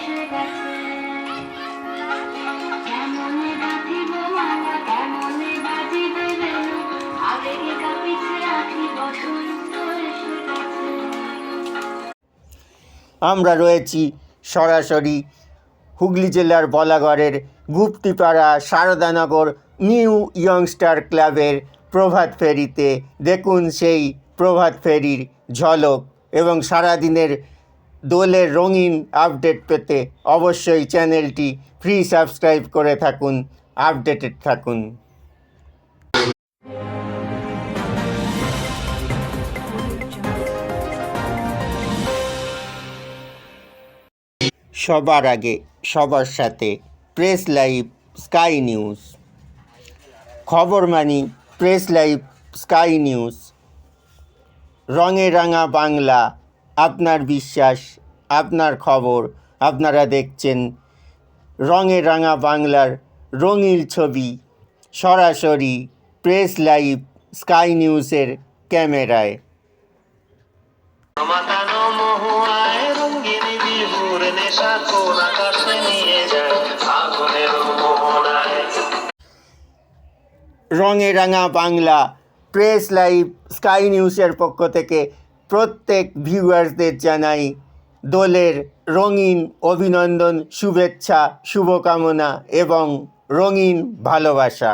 এসে গেছে। কেমনে বাঁধিব মালা, কেমনে বাজিবে বেণু, আবেগে কাঁপিছে আখি, বসন্ত এসে গেছে। আমরা রয়েছি সরাসরি হুগলি জেলার বলাগড়ের গুপ্তিপাড়া সারদানগর নিউ ইয়ংস্টার ক্লাবের প্রভাত ফেরিতে। দেখুন সেই প্রভাত ফেরির ঝলক এবং সারাদিনের দোলের রঙিন আপডেট পেতে অবশ্যই চ্যানেলটি ফ্রি সাবস্ক্রাইব করে থাকুন, আপডেটেড থাকুন। সবার আগে সবার সাথে প্রেস লাইভ স্কাই নিউজ। খবর মানি প্রেস লাইভ স্কাই নিউজ। রঙে রাঙা বাংলা, আপনার বিশ্বাস, আপনার খবর। আপনারা দেখছেন রঙে রাঙা বাংলার রঙিন ছবি সরাসরি প্রেস লাইভ স্কাই নিউজের ক্যামেরায়। রঙে রাঙা বাংলা প্রেস লাইভ স্কাই নিউজের পক্ষ থেকে প্রত্যেক ভিউয়ার্সদের জানাই দোলের রঙিন অভিনন্দন, শুভেচ্ছা, শুভকামনা এবং রঙিন ভালোবাসা।